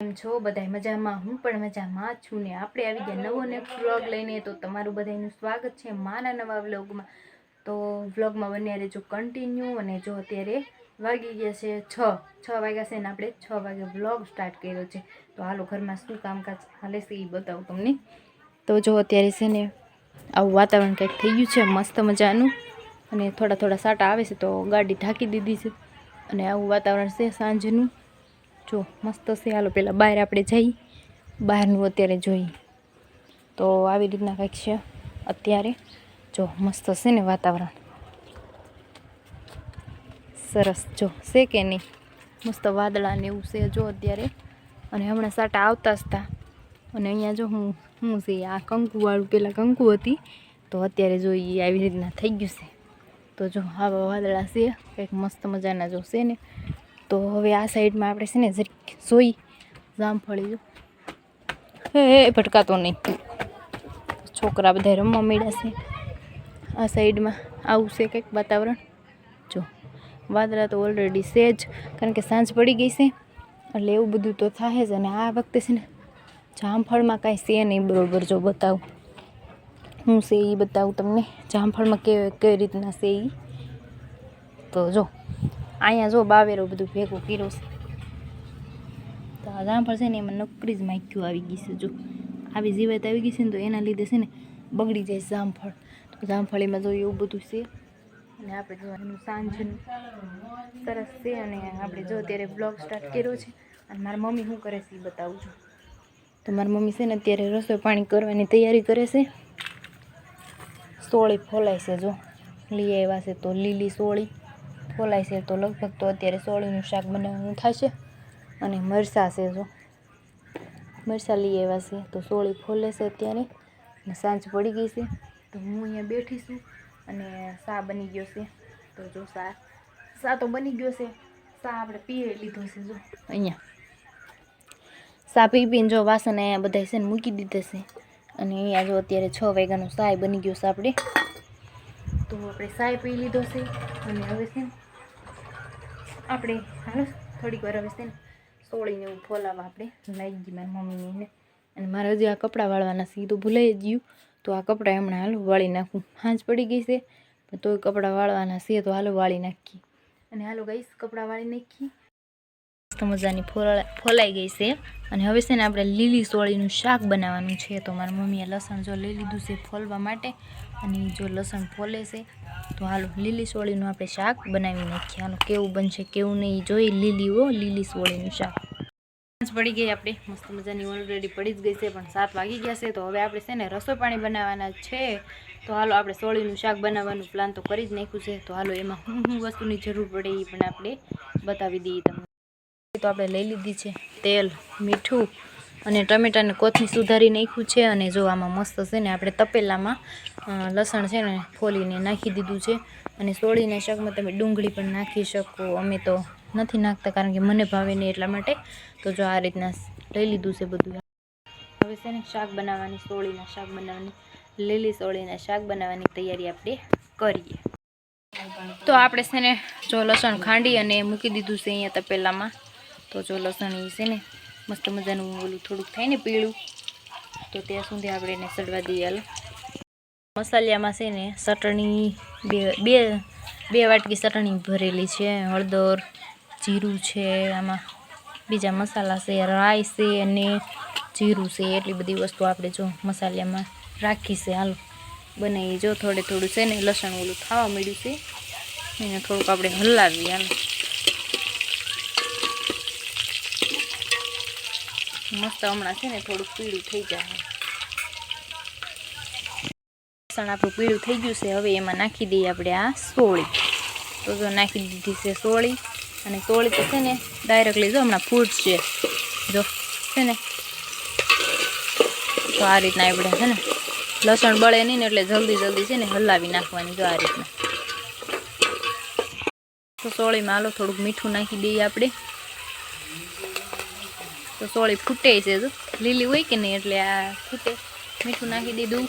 કેમ છો બધાય મજામાં? હું પણ મજામાં છું ને આપણે આવી ગયા નવો ને વ્લોગ લઈને. તો તમારું બધાનું સ્વાગત છે મારા નવા વ્લોગમાં. તો વ્લોગમાં બન્યા રહેજો કન્ટિન્યુ. અને જો અત્યારે વાગી ગયા છે 6 વાગ્યા છે ને આપણે 6 વાગે વ્લોગ સ્ટાર્ટ કર્યો છે. તો હાલો ઘરમાં શું કામકાજ હાલે છે એ બતાવું તમને. તો જો અત્યારે છે ને આવું વાતાવરણ કંઈક થઈ ગયું છે મસ્ત મજાનું. અને થોડા થોડા સાટા આવે છે તો ગાડી ઢાંકી દીધી છે. અને આવું વાતાવરણ છે સાંજનું. જો મસ્ત છે. હાલો પહેલાં બહાર આપણે જઈ બહારનું અત્યારે જોઈએ. તો આવી રીતના કંઈક છે અત્યારે. જો મસ્ત છે ને વાતાવરણ સરસ. જો છે કે નહીં મસ્ત વાદળા ને એવું છે જો અત્યારે. અને હમણાં સાટા આવતા જ હતા. અને અહીંયા જો હું છે આ કંકુવાળું પહેલાં કંકુ હતી તો અત્યારે જોઈએ આવી રીતના થઈ ગયું છે. તો જો આવા વાદળા છે કંઈક મસ્ત મજાના જો છે ને. તો હવે આ સાઈડમાં આપણે છે ને જરીક જોઈ જામફળી જો હે ભટકાતો નહીં. છોકરા બધા રમવા માંડ્યા છે. આ સાઈડમાં આવું છે કંઈક વાતાવરણ. જો વાદળા તો ઓલરેડી છે જ કારણ કે સાંજ પડી ગઈ છે એટલે એવું બધું તો થાય જ. અને આ વખતે છે ને જામફળમાં કાંઈ છે નહીં બરોબર. જો બતાવું હું છે એ બતાવું તમને. જામફળમાં કઈ રીતના છે એ. તો જો અહીંયા જો બાવેરો બધું ભેગું કર્યું છે. તો આ જામફળ છે ને એમાં નકરી જ માખ્યું આવી ગઈ છે. જો આવી જીવાત આવી ગઈ છે ને તો એના લીધે છે ને બગડી જાય જામફળ. તો જામફળીમાં જો એવું બધું છે. અને આપણે જોવાનું સાંજનું સરસ છે. અને આપણે જો અત્યારે બ્લોગ સ્ટાર્ટ કર્યો છે. અને મારી મમ્મી શું કરે છે એ બતાવું છું. તો મારી મમ્મી છે ને અત્યારે રસોઈ પાણી કરવાની તૈયારી કરે છે. સોળી ફોલાય છે જો લઈ આવ્યા છે તો લીલી સોળી ફોલાય છે. તો લગભગ તો અત્યારે સોળીનું શાક બનાવવાનું થશે. અને મરચાં છે જો મરચાં લઈ આવ્યા છે તો સોળી ફોલે છે અત્યારે. અને સાંજ પડી ગઈ છે તો હું અહીંયા બેઠી છું. અને સા બની ગયો છે. તો જો સા તો બની ગયો છે. સા આપણે પીએ લીધો છે જો અહીંયા. સા પીને જો વાસણ અહીંયા બધા છે ને મૂકી દીધા છે. અને અહીંયા જો અત્યારે 6 વાગ્યાનો સાય બની ગયો છે આપણે. તો આપણે સાય પી લીધો છે. અને હવે છે ને આપણે હાલો થોડીક વાર હવે છે ને સોળીને એવું ફોલાવા આપણે લાગી ગઈ મારી મમ્મીને. અને મારે હજી આ કપડાં વાળવાના છે એ તો ભૂલાઈ જ ગયું. તો આ કપડાં હમણાં હાલો વાળી નાખું. સાંજ પડી ગઈ છે પણ તોય કપડાં વાળવાના છે તો હાલો વાળી નાખીએ. અને હાલો ગાઈસ કપડાં વાળી નાખીએ. મસ્ત મજાની ફોલાઈ ગઈ છે. અને હવે છે ને આપણે લીલી સોળીનું શાક બનાવવાનું છે. તો મારી મમ્મીએ લસણ જો લઈ લીધું છે ફોલવા માટે. અને જો લસણ ફોલે છે તો હાલો લીલી સોળીનું આપણે શાક બનાવી નાખીએ. હાલો કેવું બનશે કેવું નહીં જોઈ. લીલી સોળીનું શાક. સાંજ પડી ગઈ આપણે મસ્ત મજાની ઓલરેડી પડી જ ગઈ છે. પણ 7 વાગી ગયા છે. તો હવે આપણે છે ને રસોઈ પાણી બનાવવાના છે. તો હાલો આપણે સોળીનું શાક બનાવવાનું પ્લાન તો કરી જ નાખ્યું છે. તો હાલો એમાં શું વસ્તુની જરૂર પડે એ પણ આપણે બતાવી દઈએ તમને. તો આપણે લઈ લીધી છે તેલ, મીઠું અને ટમેટાને કોથમી સુધારી નાખ્યું છે. અને જો આમાં મસ્ત છે ને આપણે તપેલામાં લસણ છે ને ફોલીને નાખી દીધું છે. અને સોળીના શાકમાં તમે ડુંગળી પણ નાખી શકો. અમે તો નથી નાખતા કારણ કે મને ભાવે નહીં એટલા માટે. તો જો આ રીતના લઈ લીધું છે બધું. હવે છે ને શાક બનાવવાની સોળીના શાક બનાવવાની લીલી સોળીના શાક બનાવવાની તૈયારી આપણે કરીએ. તો આપણે છે ને જો લસણ ખાંડી અને મૂકી દીધું છે અહીંયા તપેલામાં. તો જો લસણ એ છે ને મસ્ત મજાનું ઓલું થોડુંક થાય ને પીળું. તો ત્યાં સુધી આપણે એને સડવા દઈએ. હાલો મસાલામાં છે ને ચટણી બે વાટકી ચટણી ભરેલી છે. હળદર, જીરું છે. આમાં બીજા મસાલા છે રાઈ છે અને જીરું છે. એટલી બધી વસ્તુ આપણે જો મસાલામાં રાખી છે. હાલો બનાવીએ. જો થોડું છે ને લસણ ઓલું ખાવા મળ્યું છે એને થોડુંક આપણે હલાવીએ. હાલો મસ્ત હમણાં છે ને થોડુંક પીળું થઈ જાય. લસણ આપણું પીળું થઈ ગયું છે. હવે એમાં નાખી દઈએ આપણે આ સોળી. તો જો નાખી દીધી છે સોળી. અને સોળી તો છે ને ડાયરેક્ટલી જો હમણાં ફૂટશે જો છે ને. તો આ રીતના આપણે છે ને લસણ બળે નહીં ને એટલે જલ્દી છે ને હલાવી નાખવાની. જો આ રીતના. તો સોળીમાં હાલો થોડુંક મીઠું નાખી દઈએ આપણે. તો સોળી ફૂટે છે જો લીલી હોય કે નહીં એટલે આ ફૂટે. મીઠું નાખી દીધું.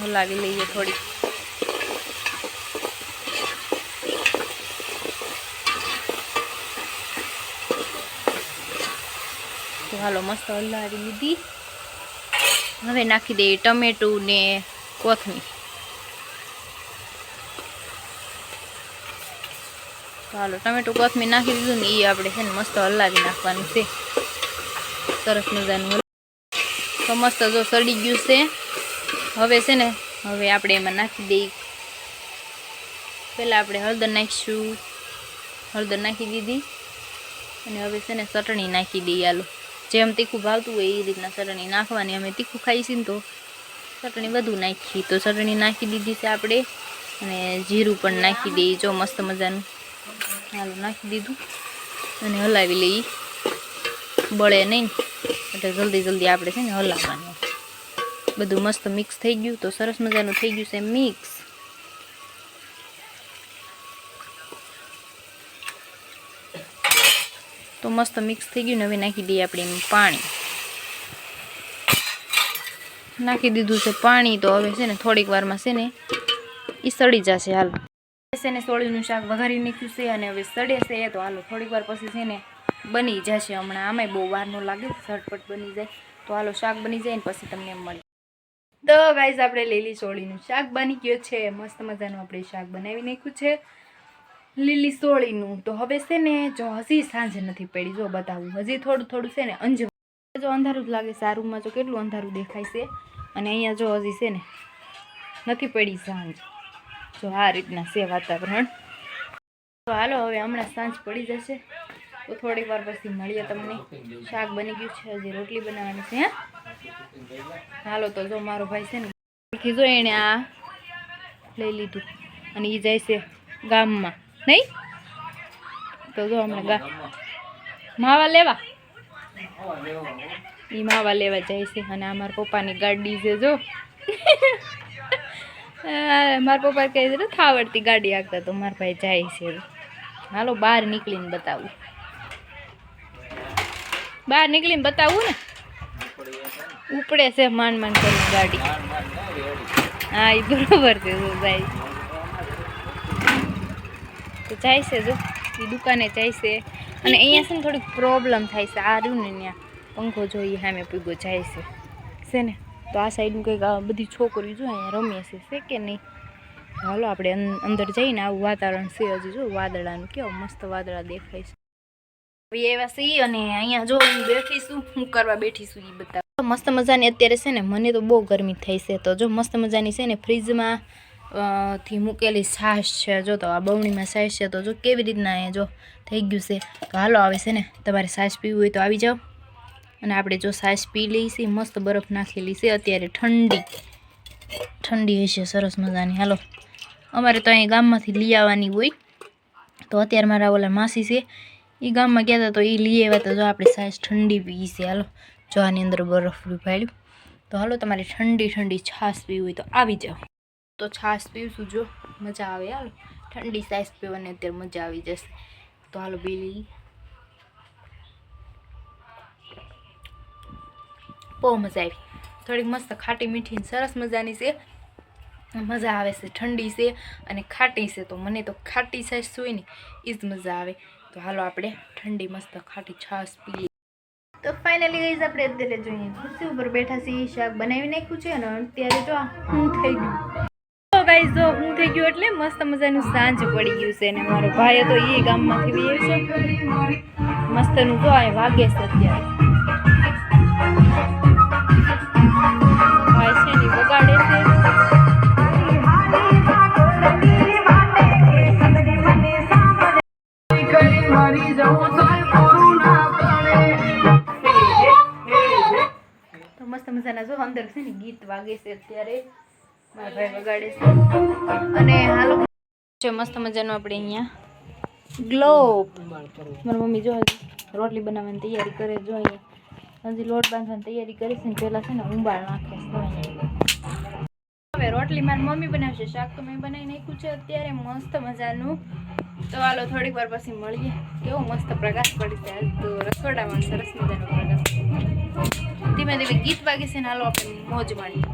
હલાવી લઈએ થોડી. તો હાલો મસ્ત હલાવી લીધી. હવે નાખી દઈએ ટમેટું ને કોથમીર. ચાલો ટમેટું કોથમીર નાખી દીધું ને એ આપણે છે ને મસ્ત હલાવી નાખવાનું છે. સરસ મજાનું તો મસ્ત જો સડી ગયું છે. હવે છે ને હવે આપણે એમાં નાખી દઈએ. પહેલાં આપણે હળદર નાખીશું. હળદર નાખી દીધી અને હવે છે ને ચટણી નાખી દઈએ. આલુ જેમ તીખું ભાવતું હોય એ રીતના ચટણી નાખવાની. અમે તીખું ખાઈશું ને તો ચટણી વધુ નાખી. તો ચટણી નાખી દીધી છે આપણે અને જીરું પણ નાખી દઈએ. જો મસ્ત મજાનું હાલો નાખી દીધું અને હલાવી લઈએ. બળે નહીં એટલે જલ્દી જલ્દી આપણે છે ને હલાવવાનું. બધું મસ્ત મિક્સ થઈ ગયું. તો સરસ મજાનું થઈ ગયું છે મિક્સ. તો મસ્ત મિક્સ થઈ ગયું ને હવે નાખી દઈએ આપણે એમાં પાણી. નાખી દીધું છે પાણી. તો હવે છે ને થોડીક વારમાં છે ને એ સડી જશે. હાલ છે ને સોળીનું શાક વઘારી નાખ્યું છે અને હવે સડે છે. તો હાલો થોડીક વાર પછી છે ને બની જશે. હમણાં આમાંય બહુ વાર ન લાગે, ઝટપટ બની જાય. તો હાલો શાક બની જાય ને પછી તમને એમ મળે. તો ગાઈઝ આપણે લીલી સોળીનું શાક બની ગયું છે. મસ્ત મજાનું આપણે શાક બનાવી નાખ્યું છે લીલી સોળીનું. તો હવે છે ને જો હજી સાંજે નથી પડી, જો બતાવું હજી થોડું થોડું છે ને અંજવાળું. જો અંધારું જ લાગે છે. આ રૂમમાં જો કેટલું અંધારું દેખાય છે. અને અહીંયા જો હજી છે ને નથી પડી સાંજ. જો આ રીતના છે વાતાવરણ. તો હાલો હવે હમણાં સાંજ પડી જશે. તો થોડીક વાર પછી મળીએ તમને. શાક બની ગયું છે, હજી રોટલી બનાવવાની છે. હાલો તો જો મારો ભાઈ છે ને જો એણે આ લઈ લીધું અને એ જાય છે ગામમાં. નહીં તો જો હમણાં માવા લેવા એ માવા લેવા જાય છે. અને આ મારા પપ્પાની ગાડી છે. જો મારા પપ્પા કહે છે નથી આવડતી ગાડી આગતા. તો મારા ભાઈ જાય છે. હાલો બહાર નીકળીને બતાવું. બહાર નીકળીને બતાવું ને. ઉપડે છે માંડ માંડ કરી ગાડી. હા એ બરોબર છે. જો જાય તો જાય છે. જો એ દુકાને જાય છે. અને અહીંયા છે ને થોડીક પ્રોબ્લેમ થાય છે. આ રહ્યું ને ત્યાં પંખો જોઈએ સામે પીગો જાય છે ને. તો આ સાઈડનું કંઈક બધી છોકરીઓ જો અહીંયા રમે છે કે નહીં. હાલો આપણે અંદર જઈને આવું વાતાવરણ છે. હજી જો વાદળાનું કેવું મસ્ત વાદળા દેખાય છે. એવા સી અને અહીંયા જો હું બેઠીશું. હું કરવા બેઠીશું એ બતાવ. મસ્ત મજાની અત્યારે છે ને મને તો બહુ ગરમી થઈ છે. તો જો મસ્ત મજાની છે ને ફ્રીજમાં થી મૂકેલી છાશ છે. જો તો આ બવણીમાં છાશ છે. તો જો કેવી રીતના અહીંયા જો થઈ ગયું છે. તો હાલો આવે છે ને તમારે છાશ પીવું હોય તો આવી જાઓ. અને આપણે જો છાશ પી લઈએ છીએ. મસ્ત બરફ નાખેલી છે અત્યારે. ઠંડી હશે સરસ મજાની. હાલો અમારે તો અહીં ગામમાંથી લઈ આવવાની હોય. તો અત્યારે મારા ઓલા માસી છે એ ગામમાં ગયા હતા તો એ લઈ આવ્યા. તો જો આપણે છાશ ઠંડી પી છે. હાલો જો આની અંદર બરફ પાડ્યું. તો હાલો તમારે ઠંડી ઠંડી છાશ પીવી હોય તો આવી જાઓ. તો છાશ પીવશું જો મજા આવે. હાલો ઠંડી છાશ પીવાની અત્યારે મજા આવી જશે. તો હાલો પી લઈએ. બહુ મજા આવી. થોડીક મસ્ત ખાટી મીઠી સરસ મજાની છે. મજા આવે છે. ઠંડી છે અને ખાટી છે. તો મને તો ખાટી છાશ હોય ને એ જ મજા આવે. તો હાલો આપણે ઠંડી મસ્ત ખાટી છાશ પીએ. તો ફાઇનલી ગાઈઝ આપણે અત્યારે જોઈએ ખુરશી ઉપર બેઠા છીએ. શાક બનાવી નાખ્યું છે અને અત્યારે જો હું થઈ ગયું. તો ગાઈઝ જો હું થઈ ગયું એટલે મસ્ત મજાનું સાંજ પડી ગયું છે. અને મારો ભાઈ તો એ ગામમાંથી બી છે મસ્તનું જો આ વાગે છે અત્યારે. ભાઈ છે ને વગાડે છે. તો મસ્ત મજાના જો અંદર છે ને ગીત વાગે છે અત્યારે. મારા ભાઈ વગાડે છે. અને હાલો છે મસ્ત મજાનું આપણે અહીંયા ગ્લોબ. મારી મમ્મી જો રોટલી બનાવવાની તૈયારી કરે. જો અહીંયા હજી લોટ બાંધવાની તૈયારી કરે છે ને પહેલાં છે ને ઉંબાળ નાખે છે. હવે રોટલી મારી મમ્મી બનાવશે. શાક તો મેં બનાવી નાખ્યું છે અત્યારે મસ્ત મજાનું. તો હાલો થોડીક વાર પછી મળીએ. કેવો મસ્ત પ્રકાશ પડી છે આજ તો રસોડામાં. સરસ મજાનો પ્રકાશ. ધીમે ધીમે ગીત વાગે છે ને હાલો આપણે મોજ માણીએ.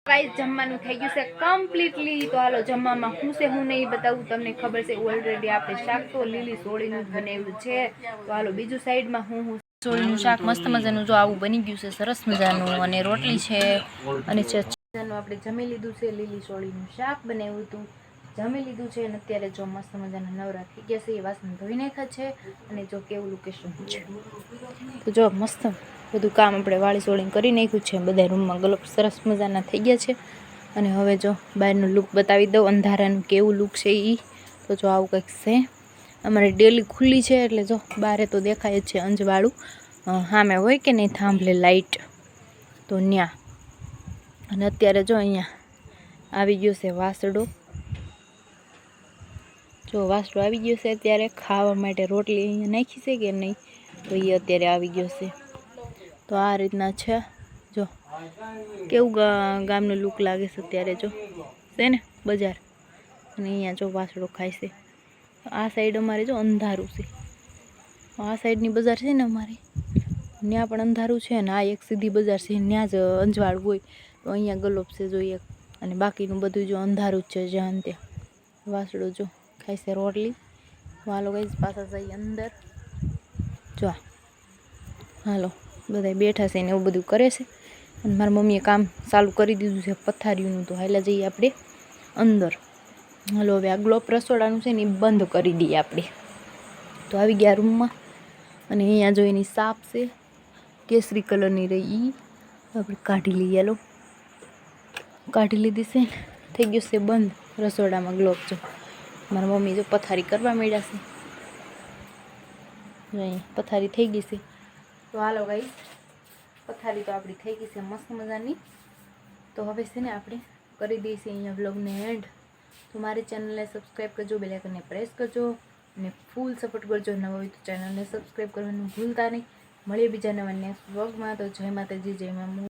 ગાઈસ જમવાનું થઈ ગયું છે કમ્પ્લીટલી. તો હાલો જમવામાં શું છે હું નહીં બતાવું. તમને ખબર છે ઓલરેડી આપણે શાક તો લીલી સોળીનું જ બનાવ્યું છે. તો હાલો બીજું સાઈડમાં હું સોળીનું શાક મસ્ત મજાનું જો આવું બની ગયું છે, સરસ મજાનું. અને રોટલી છે અને આપણે જમી લીધું છે. લીલી સોળીનું શાક બનાવ્યું હતું, જમી લીધું છે. અને અત્યારે જો મસ્ત મજાના નવરા થઈ ગયા છે. એ વાસણ ધોઈ નાખ્યા છે. અને જો કેવું લોકેશન છે, તો જો મસ્ત બધું કામ આપણે વાળી સોળીને કરી નાખ્યું છે. બધા રૂમમાં ગ્લોબ સરસ મજાના થઈ ગયા છે. અને હવે જો બહારનું લુક બતાવી દઉં, અંધારાનું કેવું લુક છે એ. તો જો આવું કંઈક છે. અમારે ડેલી ખુલ્લી છે એટલે જો બારે તો દેખાય જ છે અંજવાળું. સામે હોય કે નહીં થાંભલે લાઇટ, તો ન્યા. અને અત્યારે જો અહીંયા આવી ગયો છે વાસડો. જો વાસડો આવી ગયો છે અત્યારે ખાવા માટે. રોટલી અહીંયા નાખી છે કે નહીં, તો એ અત્યારે આવી ગયો છે. તો આ રીતના છે. જો કેવું ગામનું લુક લાગે છે અત્યારે. જો છે ને બજાર, અને અહીંયા જો વાસડો ખાય છે. આ સાઈડ અમારે જો અંધારું છે. આ સાઈડની બજાર છે ને અમારી, ત્યાં પણ અંધારું છે. ને આ એક સીધી બજાર છે, ત્યાં જ અંજવાળું હોય. તો અહીંયા ગલોબ છે જો એક, અને બાકીનું બધું જો અંધારું જ છે જ્યાં ત્યાં. વાસડો જો ખાય છે રોટલી. હાલો ગાઈસ પાછા જઈએ અંદર. જો હાલો બધા બેઠા છે ને એવું બધું કરે છે. અને મારી મમ્મીએ કામ ચાલુ કરી દીધું છે પથારીનું. તો હાલા જઈએ આપણે અંદર. હાલો હવે આ ગ્લોબ રસોડાનું છે ને એ બંધ કરી દઈએ આપણે. તો આવી ગયા રૂમમાં. અને અહીંયા જો એની સાપ છે કેસરી કલરની રહી, એ આપણે કાઢી લઈએ. હાલો કાઢી લીધી છે ને થઈ ગયું છે બંધ રસોડામાં ગ્લોબ. જો મારા મમ્મી જો પથારી કરવા માંડ્યા છે. અહીં પથારી થઈ ગઈ છે. તો હાલો ગાઈસ પથારી તો આપણી થઈ ગઈ છે મસ્ત મજાની. તો હવે છે ને આપણે કરી દઈશું અહીંયા વ્લોગને એન્ડ. તો મારી ચેનલને સબસ્ક્રાઈબ કરજો, બેલ આઇકનને પ્રેસ કરજો અને ફૂલ સપોર્ટ કરજો. નવા હોય તો ચેનલને સબસ્ક્રાઈબ કરવાનું ભૂલતા નહીં. મળીએ બીજા નવા નેક્સ્ટ વ્લોગમાં. તો જય માતાજી, જય મા.